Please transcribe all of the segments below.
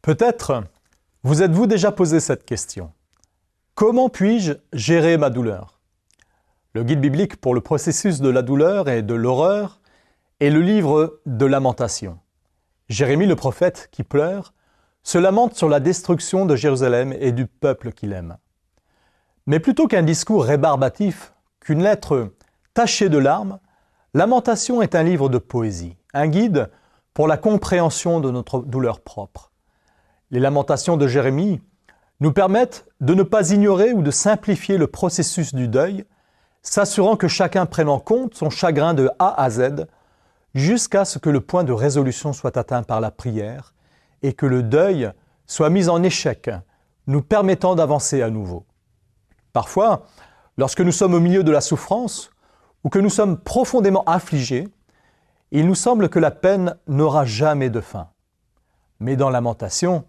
Peut-être vous êtes-vous déjà posé cette question. Comment puis-je gérer ma douleur? Le guide biblique pour le processus de la douleur et de l'horreur est le livre de Lamentations. Jérémie le prophète qui pleure se lamente sur la destruction de Jérusalem et du peuple qu'il aime. Mais plutôt qu'un discours rébarbatif, qu'une lettre tachée de larmes, Lamentation est un livre de poésie, un guide pour la compréhension de notre douleur propre. Les lamentations de Jérémie nous permettent de ne pas ignorer ou de simplifier le processus du deuil, s'assurant que chacun prenne en compte son chagrin de A à Z, jusqu'à ce que le point de résolution soit atteint par la prière et que le deuil soit mis en échec, nous permettant d'avancer à nouveau. Parfois, lorsque nous sommes au milieu de la souffrance ou que nous sommes profondément affligés, il nous semble que la peine n'aura jamais de fin. Mais dans Lamentation,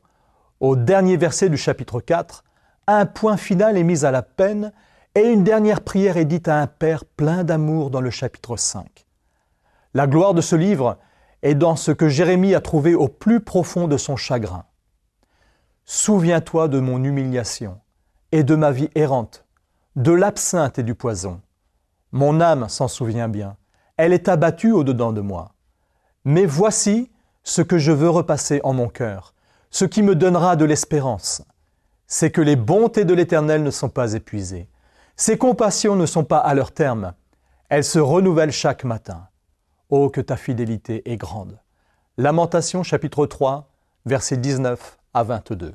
au dernier verset du chapitre 4, un point final est mis à la peine et une dernière prière est dite à un Père plein d'amour dans le chapitre 5. La gloire de ce livre est dans ce que Jérémie a trouvé au plus profond de son chagrin. « Souviens-toi de mon humiliation et de ma vie errante, de l'absinthe et du poison. Mon âme s'en souvient bien, elle est abattue au-dedans de moi. Mais voici ce que je veux repasser en mon cœur, ce qui me donnera de l'espérance. C'est que les bontés de l'Éternel ne sont pas épuisées. Ses compassions ne sont pas à leur terme. Elles se renouvellent chaque matin. Oh, que ta fidélité est grande. » Lamentation chapitre 3, versets 19 à 22.